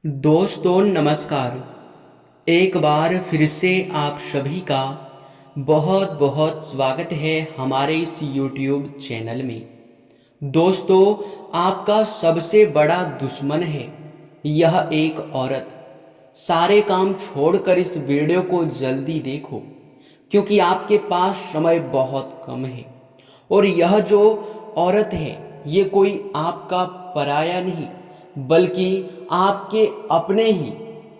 दोस्तों नमस्कार। एक बार फिर से आप सभी का बहुत बहुत स्वागत है हमारे इस YouTube चैनल में। दोस्तों, आपका सबसे बड़ा दुश्मन है यह एक औरत। सारे काम छोड़कर इस वीडियो को जल्दी देखो, क्योंकि आपके पास समय बहुत कम है। और यह जो औरत है, ये कोई आपका पराया नहीं, बल्कि आपके अपने ही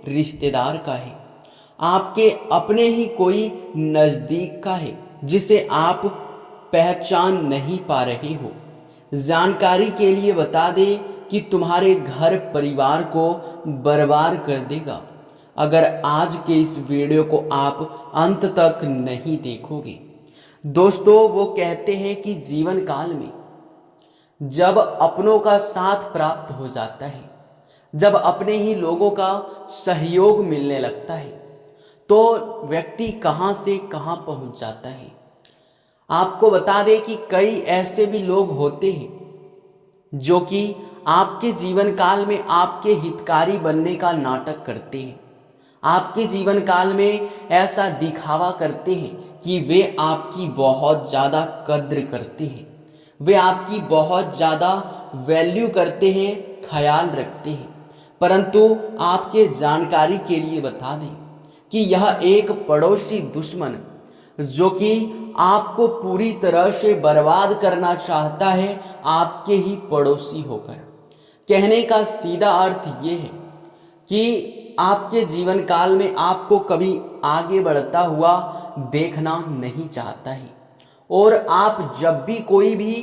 रिश्तेदार का है, आपके अपने ही कोई नज़दीक का है, जिसे आप पहचान नहीं पा रहे हो। जानकारी के लिए बता दें कि तुम्हारे घर परिवार को बर्बाद कर देगा अगर आज के इस वीडियो को आप अंत तक नहीं देखोगे। दोस्तों, वो कहते हैं कि जीवन काल में जब अपनों का साथ प्राप्त हो जाता है, जब अपने ही लोगों का सहयोग मिलने लगता है, तो व्यक्ति कहां से कहां पहुंच जाता है। आपको बता दें कि कई ऐसे भी लोग होते हैं जो कि आपके जीवन काल में आपके हितकारी बनने का नाटक करते हैं। आपके जीवन काल में ऐसा दिखावा करते हैं कि वे आपकी बहुत ज़्यादा कद्र करते हैं, वे आपकी बहुत ज़्यादा वैल्यू करते हैं, ख्याल रखते हैं। परंतु आपके जानकारी के लिए बता दें कि यह एक पड़ोसी दुश्मन जो कि आपको पूरी तरह से बर्बाद करना चाहता है, आपके ही पड़ोसी होकर। कहने का सीधा अर्थ ये है कि आपके जीवन काल में आपको कभी आगे बढ़ता हुआ देखना नहीं चाहता है। और आप जब भी कोई भी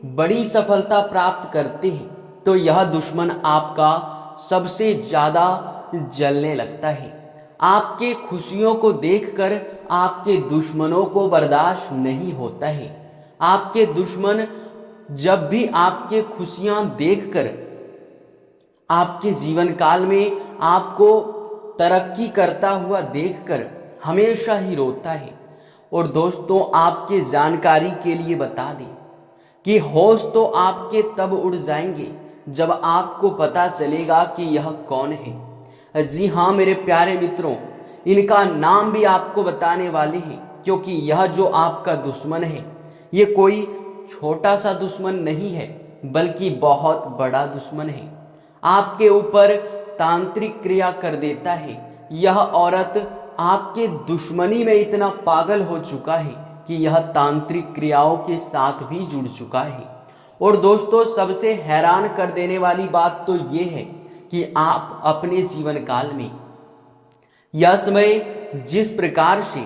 बड़ी सफलता प्राप्त करते हैं, तो यह दुश्मन आपका सबसे ज़्यादा जलने लगता है। आपके खुशियों को देखकर आपके दुश्मनों को बर्दाश्त नहीं होता है। आपके दुश्मन जब भी आपके खुशियां देखकर आपके जीवन काल में आपको तरक्की करता हुआ देखकर हमेशा ही रोता है। और दोस्तों, आपके जानकारी के लिए बता दें कि होश तो आपके तब उड़ जाएंगे जब आपको पता चलेगा कि यह कौन है। जी हाँ मेरे प्यारे मित्रों, इनका नाम भी आपको बताने वाले हैं, क्योंकि यह जो आपका दुश्मन है, ये कोई छोटा सा दुश्मन नहीं है, बल्कि बहुत बड़ा दुश्मन है। आपके ऊपर तांत्रिक क्रिया कर देता है। यह औरत आपके दुश्मनी में इतना पागल हो चुका है कि यह तांत्रिक क्रियाओं के साथ भी जुड़ चुका है। और दोस्तों, सबसे हैरान कर देने वाली बात तो ये है कि आप अपने जीवन काल में यह समय जिस प्रकार से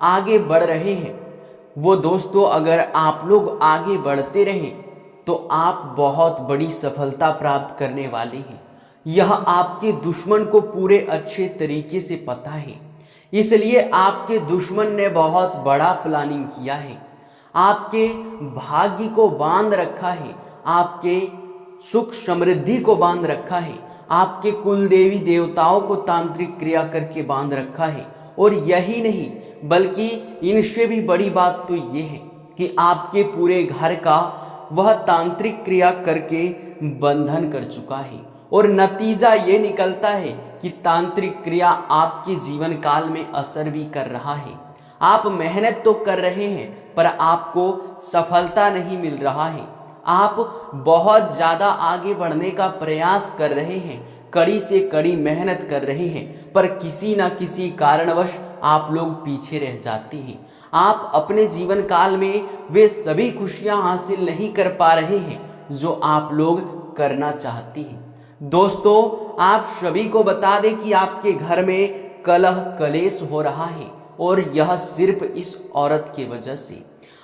आगे बढ़ रहे हैं, वो दोस्तों अगर आप लोग आगे बढ़ते रहें तो आप बहुत बड़ी सफलता प्राप्त करने वाले हैं। यह आपके दुश्मन को पूरे अच्छे तरीके से पता है, इसलिए आपके दुश्मन ने बहुत बड़ा प्लानिंग किया है। आपके भाग्य को बांध रखा है, आपके सुख समृद्धि को बांध रखा है, आपके कुल देवी देवताओं को तांत्रिक क्रिया करके बांध रखा है। और यही नहीं, बल्कि इनसे भी बड़ी बात तो ये है कि आपके पूरे घर का वह तांत्रिक क्रिया करके बंधन कर चुका है। और नतीजा ये निकलता है कि तांत्रिक क्रिया आपके जीवन काल में असर भी कर रहा है। आप मेहनत तो कर रहे हैं, पर आपको सफलता नहीं मिल रहा है। आप बहुत ज़्यादा आगे बढ़ने का प्रयास कर रहे हैं, कड़ी से कड़ी मेहनत कर रहे हैं, पर किसी न किसी कारणवश आप लोग पीछे रह जाते हैं। आप अपने जीवन काल में वे सभी खुशियां हासिल नहीं कर पा रहे हैं जो आप लोग करना चाहते हैं। दोस्तों, आप सभी को बता दें कि आपके घर में कलह कलेश हो रहा है, और यह सिर्फ इस औरत की वजह से।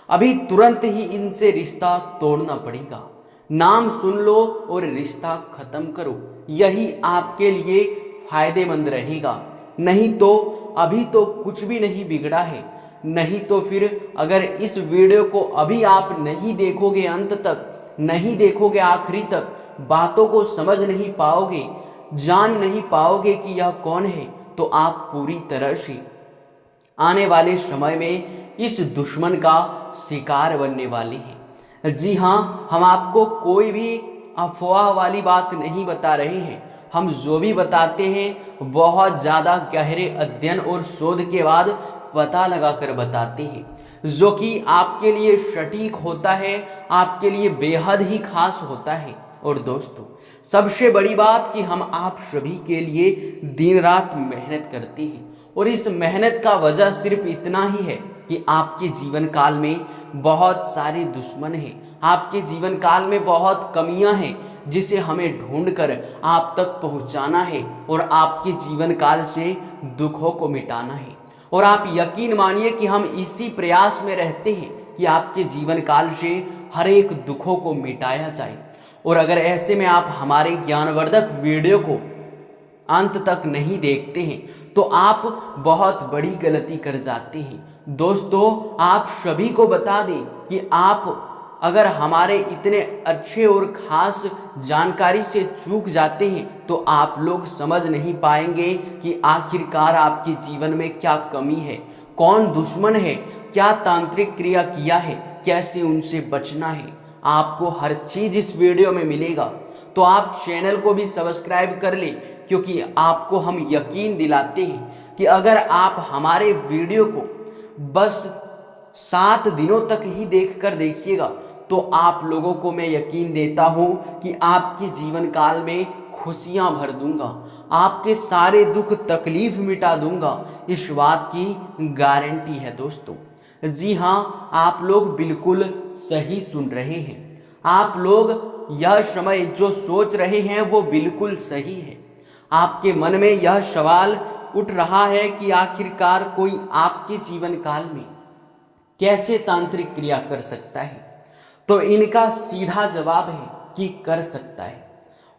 अभी तुरंत ही इनसे रिश्ता तोड़ना पड़ेगा। नाम सुन लो और रिश्ता खत्म करो, यही आपके लिए फायदेमंद रहेगा। नहीं तो अभी तो कुछ भी नहीं बिगड़ा है। नहीं तो फिर अगर इस वीडियो को अभी आप नहीं देखोगे, अंत तक नहीं देखोगे, आखिरी तक बातों को समझ नहीं पाओगे, जान नहीं पाओगे कि यह कौन है, तो आप पूरी तरह से आने वाले समय में इस दुश्मन का शिकार बनने वाले हैं। जी हाँ, हम आपको कोई भी अफवाह वाली बात नहीं बता रहे हैं, हम जो भी बताते हैं बहुत ज़्यादा गहरे अध्ययन और शोध के बाद पता लगाकर बताते हैं, जो कि आपके लिए सटीक होता है, आपके लिए बेहद ही खास होता है। और दोस्तों, सबसे बड़ी बात कि हम आप सभी के लिए दिन रात मेहनत करते हैं, और इस मेहनत का वजह सिर्फ इतना ही है कि आपके जीवन काल में बहुत सारे दुश्मन हैं, आपके जीवन काल में बहुत कमियां हैं जिसे हमें ढूंढकर आप तक पहुंचाना है और आपके जीवन काल से दुखों को मिटाना है। और आप यकीन मानिए कि हम इसी प्रयास में रहते हैं कि आपके जीवन काल से हर एक दुखों को मिटाया जाए। और अगर ऐसे में आप हमारे ज्ञानवर्धक वीडियो को अंत तक नहीं देखते हैं तो आप बहुत बड़ी गलती कर जाते हैं। दोस्तों, आप सभी को बता दें कि आप अगर हमारे इतने अच्छे और खास जानकारी से चूक जाते हैं तो आप लोग समझ नहीं पाएंगे कि आखिरकार आपके जीवन में क्या कमी है, कौन दुश्मन है, क्या तांत्रिक क्रिया किया है, कैसे उनसे बचना है। आपको हर चीज इस वीडियो में मिलेगा, तो आप चैनल को भी सब्सक्राइब कर ले, क्योंकि आपको हम यकीन दिलाते हैं कि अगर आप हमारे वीडियो को बस 7 दिनों तक ही देखकर देखिएगा तो आप लोगों को मैं यकीन देता हूं कि आपके जीवन काल में खुशियां भर दूंगा, आपके सारे दुख तकलीफ मिटा दूंगा। इस बात की गारंटी है दोस्तों। जी हाँ, आप लोग बिल्कुल सही सुन रहे हैं। आप लोग यह समय जो सोच रहे हैं वो बिल्कुल सही है। आपके मन में यह सवाल उठ रहा है कि आखिरकार कोई आपके जीवन काल में कैसे तांत्रिक क्रिया कर सकता है, तो इनका सीधा जवाब है कि कर सकता है।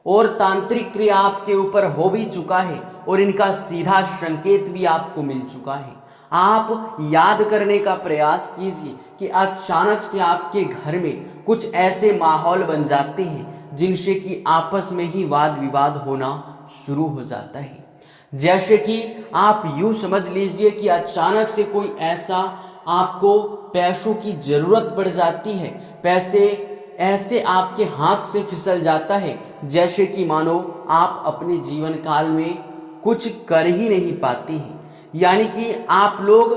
और तांत्रिक क्रिया आपके ऊपर हो भी चुका है और इनका सीधा संकेत भी आपको मिल चुका है। आप याद करने का प्रयास कीजिए कि अचानक से आपके घर में कुछ ऐसे माहौल बन जाते हैं जिनसे कि आपस में ही वाद विवाद होना शुरू हो जाता है। जैसे कि आप यूं समझ लीजिए कि अचानक से कोई ऐसा आपको पैसों की जरूरत पड़ जाती है, पैसे ऐसे आपके हाथ से फिसल जाता है जैसे कि मानो आप अपने जीवन काल में कुछ कर ही नहीं पाते हैं। यानी कि आप लोग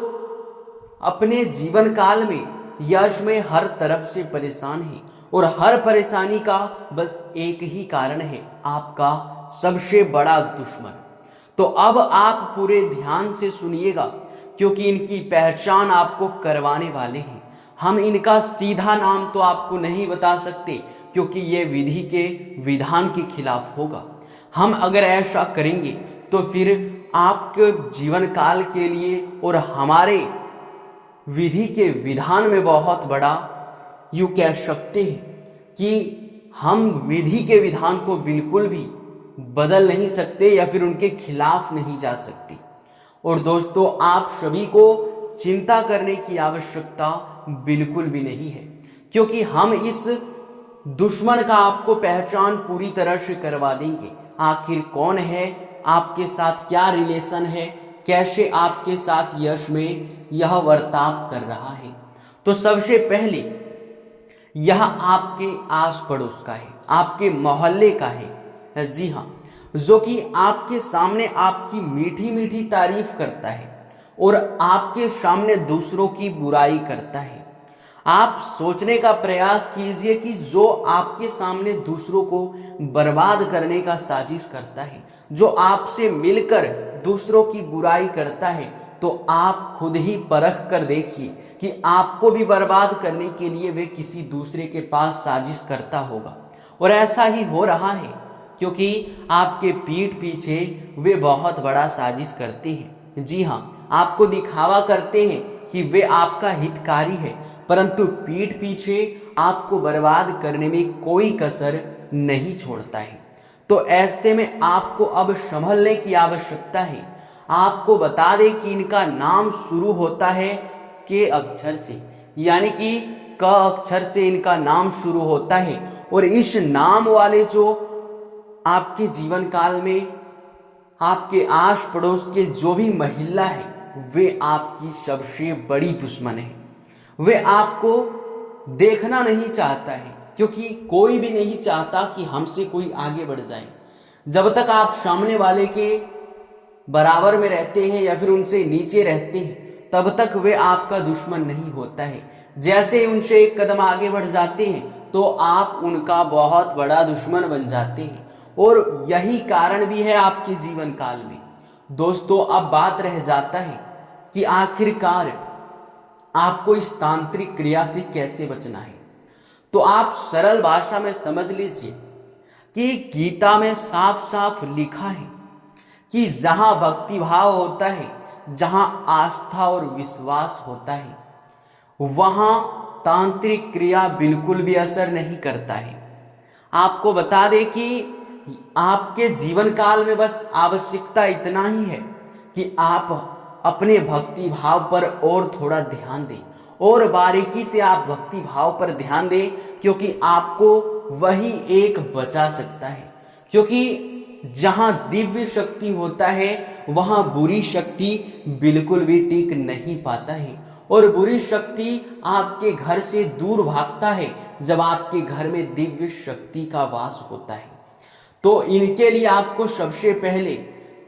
अपने जीवन काल में यश में हर तरफ से परेशान हैं, और हर परेशानी का बस एक ही कारण है, आपका सबसे बड़ा दुश्मन। तो अब आप पूरे ध्यान से सुनिएगा, क्योंकि इनकी पहचान आपको करवाने वाले हैं। हम इनका सीधा नाम तो आपको नहीं बता सकते, क्योंकि ये विधि के विधान के खिलाफ होगा। हम अगर ऐसा करेंगे तो फिर आपके जीवन काल के लिए और हमारे विधि के विधान में बहुत बड़ा, यूं कह सकते हैं कि हम विधि के विधान को बिल्कुल भी बदल नहीं सकते या फिर उनके खिलाफ नहीं जा सकते। और दोस्तों, आप सभी को चिंता करने की आवश्यकता बिल्कुल भी नहीं है, क्योंकि हम इस दुश्मन का आपको पहचान पूरी तरह से करवा देंगे। आखिर कौन है, आपके साथ क्या रिलेशन है, कैसे आपके साथ यश में यह वर्ताव कर रहा है। तो सबसे पहले यह आपके आस पड़ोस का है, आपके मोहल्ले का है। जी हाँ, जो कि आपके सामने आपकी मीठी मीठी तारीफ करता है और आपके सामने दूसरों की बुराई करता है। आप सोचने का प्रयास कीजिए कि जो आपके सामने दूसरों को बर्बाद करने का साजिश करता है, जो आपसे मिलकर दूसरों की बुराई करता है, तो आप खुद ही परख कर देखिए कि आपको भी बर्बाद करने के लिए वे किसी दूसरे के पास साजिश करता होगा। और ऐसा ही हो रहा है, क्योंकि आपके पीठ पीछे वे बहुत बड़ा साजिश करते हैं। जी हाँ, आपको दिखावा करते हैं कि वे आपका हितकारी है, परंतु पीठ पीछे आपको बर्बाद करने में कोई कसर नहीं छोड़ता है। तो ऐसे में आपको अब संभलने की आवश्यकता है। आपको बता दें कि इनका नाम शुरू होता है के अक्षर से, यानी कि क अक्षर से इनका नाम शुरू होता है। और इस नाम वाले जो आपके जीवन काल में आपके आस पड़ोस के जो भी महिला है, वे आपकी सबसे बड़ी दुश्मन है। वे आपको देखना नहीं चाहता है, क्योंकि कोई भी नहीं चाहता कि हमसे कोई आगे बढ़ जाए। जब तक आप सामने वाले के बराबर में रहते हैं या फिर उनसे नीचे रहते हैं, तब तक वे आपका दुश्मन नहीं होता है। जैसे ही उनसे एक कदम आगे बढ़ जाते हैं तो आप उनका बहुत बड़ा दुश्मन बन जाते हैं, और यही कारण भी है आपके जीवन काल में। दोस्तों, अब बात रह जाता है कि आखिरकार आपको इस तांत्रिक क्रिया से कैसे बचना है। तो आप सरल भाषा में समझ लीजिए कि गीता में साफ साफ लिखा है कि जहां भक्ति भाव होता है, जहां आस्था और विश्वास होता है, वहां तांत्रिक क्रिया बिल्कुल भी असर नहीं करता है। आपको बता दें कि आपके जीवन काल में बस आवश्यकता इतना ही है कि आप अपने भक्ति भाव पर और थोड़ा ध्यान दें, और बारीकी से आप भक्ति भाव पर ध्यान दें, क्योंकि आपको वही एक बचा सकता है। क्योंकि जहां दिव्य शक्ति होता है वहां बुरी शक्ति बिल्कुल भी टिक नहीं पाता है, और बुरी शक्ति आपके घर से दूर भागता है जब आपके घर में दिव्य शक्ति का वास होता है। तो इनके लिए आपको सबसे पहले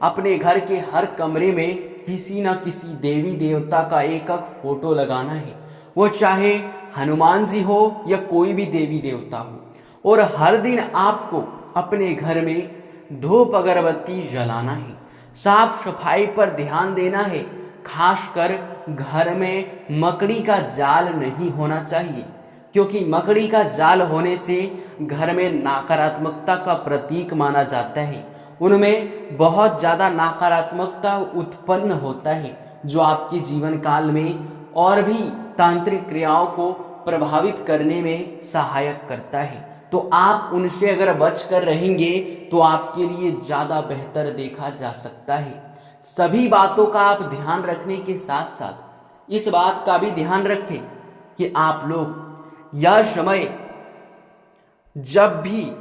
अपने घर के हर कमरे में किसी न किसी देवी देवता का एक फोटो लगाना है, वो चाहे हनुमान जी हो या कोई भी देवी देवता हो। और हर दिन आपको अपने घर में धूप अगरबत्ती जलाना है, साफ सफाई पर ध्यान देना है। खासकर घर में मकड़ी का जाल नहीं होना चाहिए, क्योंकि मकड़ी का जाल होने से घर में नकारात्मकता का प्रतीक माना जाता है। उनमें बहुत ज़्यादा नकारात्मकता उत्पन्न होता है, जो आपके जीवन काल में और भी तांत्रिक क्रियाओं को प्रभावित करने में सहायक करता है। तो आप उनसे अगर बच कर रहेंगे तो आपके लिए ज़्यादा बेहतर देखा जा सकता है। सभी बातों का आप ध्यान रखने के साथ साथ इस बात का भी ध्यान रखें कि आप लोग यह समय जब भी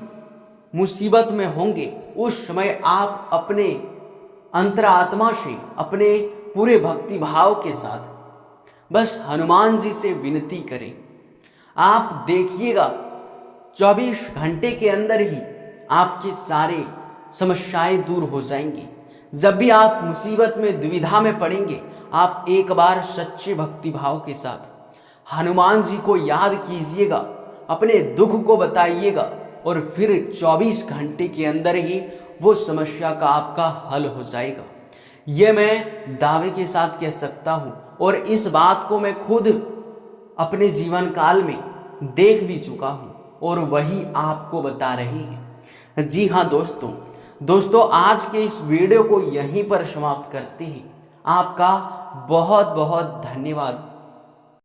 मुसीबत में होंगे, उस समय आप अपने अंतरात्मा से, अपने पूरे भक्ति भाव के साथ बस हनुमान जी से विनती करें। आप देखिएगा 24 घंटे के अंदर ही आपके सारे समस्याएं दूर हो जाएंगी। जब भी आप मुसीबत में, दुविधा में पड़ेंगे, आप एक बार सच्चे भक्ति भाव के साथ हनुमान जी को याद कीजिएगा, अपने दुख को बताइएगा, और फिर 24 घंटे के अंदर ही वो समस्या का आपका हल हो जाएगा। ये मैं दावे के साथ कह सकता हूँ, और इस बात को मैं खुद अपने जीवन काल में देख भी चुका हूँ, और वही आपको बता रहे हैं। जी हाँ दोस्तों, आज के इस वीडियो को यहीं पर समाप्त करते हैं। आपका बहुत बहुत धन्यवाद।